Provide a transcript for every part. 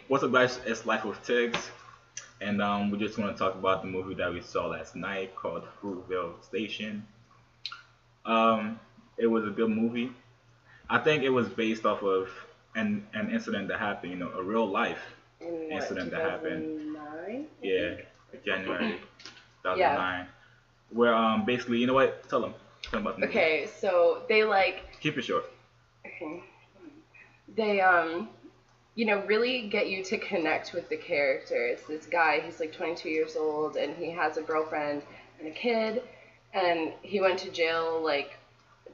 What's up, guys? It's Life with Tiggs, and we just want to talk about the movie that we saw last night called Fruitvale Station. Um, it was a good movie. I think it was based off of an incident that happened, a real life In what, incident that happened. 2009? Yeah, January Yeah. 2009, where basically, you know what? Tell them about the movie. Okay, so they Keep it short. okay, they really get you to connect with the character. It's this guy, he's like 22 years old and he has a girlfriend and a kid, and he went to jail like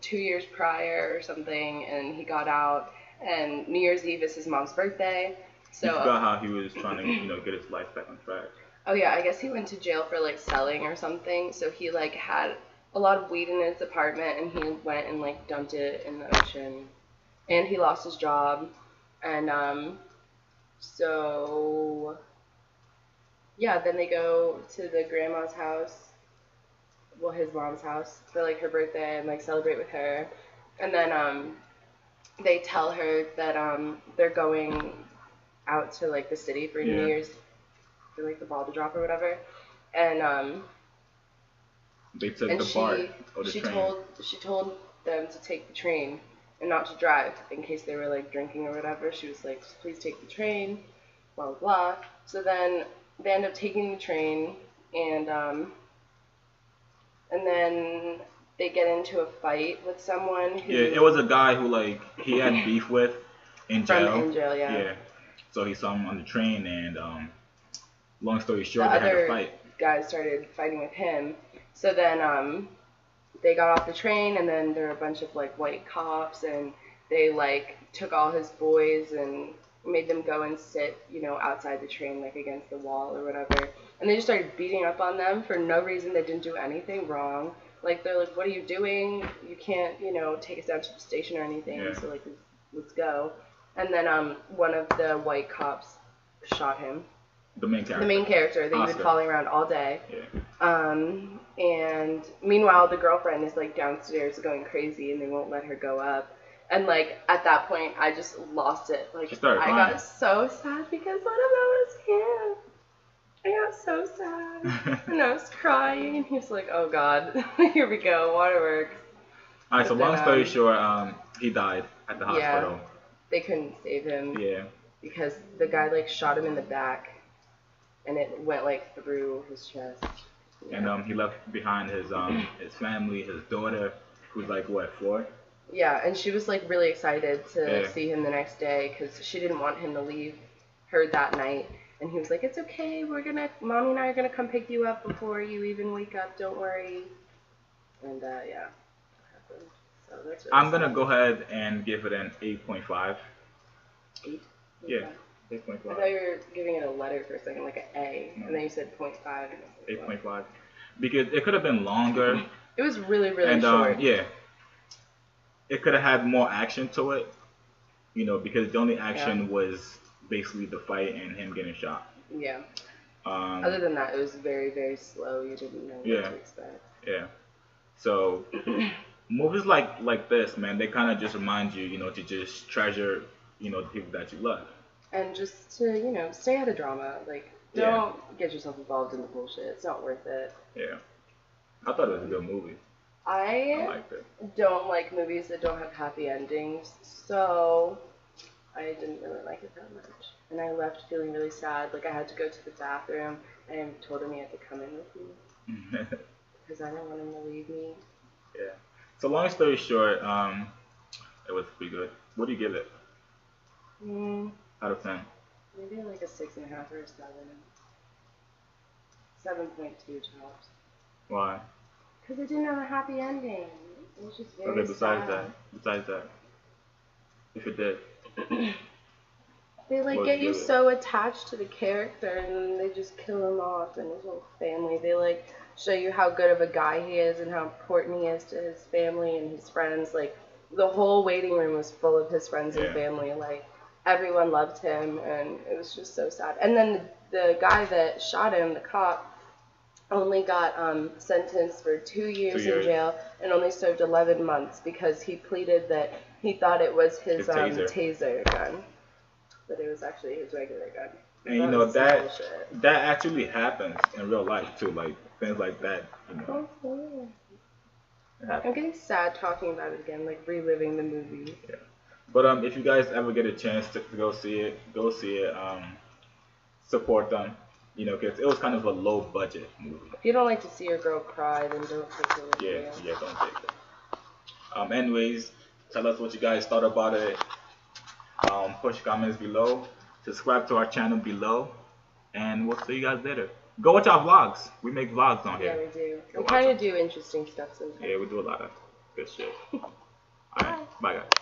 2 years prior or something, and he got out, and New Year's Eve is his mom's birthday. You So forgot how he was trying to, get his life back on track. oh yeah, I guess he went to jail for like selling or something. So he like had a lot of weed in his apartment, and he went and like dumped it in the ocean, and he lost his job, and so yeah, then they go to the grandma's house, well, his mom's house, for like her birthday and like celebrate with her, and then they tell her that they're going out to like the city for New Yeah. Year's, for like the ball to drop or whatever, and They took and the BART or the she train. told them to take the train and not to drive in case they were like drinking or whatever. She was like, please take the train, blah blah blah. So then they end up taking the train, and then they get into a fight with someone who, Yeah, it was a guy who like he had beef with in from jail. in jail, yeah. Yeah. So he saw him on the train, and long story The short, they had a other fight. guys started fighting with him. So then they got off the train, and then there were a bunch of like white cops, and they like took all his boys and made them go and sit, outside the train, like against the wall or whatever. And they just started beating up on them for no reason. They didn't do anything wrong. Like they're like, "What are you doing? You can't, take us down to the station or anything." Yeah. So like, let's go. And then one of the white cops shot him. The main character. The main character that you've Oscar. been following around all day. Yeah. And meanwhile, the girlfriend is like downstairs going crazy, and they won't let her go up. And like at that point, I just lost it. Like She started I crying. got so sad because one of them was him. I got so sad, and I was crying, and he was like, "Oh God, here we go, waterworks." All right. So But long then, story short, he died at the yeah, hospital. they couldn't save him Yeah. because the guy like shot him in the back, and it went like through his chest. And he left behind his family, his daughter, who's like what, 4? Yeah, and she was like really excited to Yeah. see him the next day because she didn't want him to leave her that night. And he was like, "It's okay, Mommy and I are gonna come pick you up before you even wake up. Don't worry." And yeah, that happened. So that's really I'm gonna sad. go ahead and give it an 8.5. 8? Yeah. I 8.5. thought you were giving it a letter for a second, like an A, and then you said 0.5. And I was like, what? 8.5. Because it could have been longer. It was really, really And short. yeah, it could have had more action to it, because the only action was basically the fight and him getting shot. Yeah. Um, Other than that, it was very, very slow. You didn't know Yeah. what to expect. yeah. So movies like this, man, they kind of just remind you, to just treasure, the people that you love. And just to, stay out of drama. Like, Yeah. don't get yourself involved in the bullshit. It's not worth it. Yeah. I thought it was a good movie. I I liked it. don't like movies that don't have happy endings, so I didn't really like it that much. And I left feeling really sad. Like, I had to go to the bathroom, and I told him he had to come in with me because I didn't want him to leave me. Yeah. So long story short, it was pretty good. What do you give it out of 10? Maybe like a 6.5 or a 7. 7.2 tops. Why? Because it didn't have a happy ending. It was just very Okay, besides sad. that, if it did. They like What get would you you give it? so attached to the character, and then they just kill him off and his whole family. They like show you how good of a guy he is and how important he is to his family and his friends. Like the whole waiting room was full of his friends and Yeah. family. Like everyone loved him, and it was just so sad. And then the guy that shot him, the cop, only got sentenced for 2 years 2 years. in jail and only served 11 months because he pleaded that he thought it was his His taser. taser gun. but it was actually his regular gun. And you That know was some that bullshit. that actually happens in real life too, like things like that. You know, Oh, it I'm happens. getting sad talking about it again, like reliving the movie. Yeah. But if you guys ever get a chance to go see it, go see it. Support them. You know, because it was kind of a low budget movie. If you don't like to see your girl cry, then don't take it with Yeah, you. yeah, don't take it. Anyways, tell us what you guys thought about it. Push comments below. Subscribe to our channel below. And we'll see you guys later. Go watch our vlogs. We make vlogs on Yeah, here. we do. Go We watch kind of them. do interesting stuff sometimes. Yeah, we do a lot of good shit. Bye. Alright, bye guys.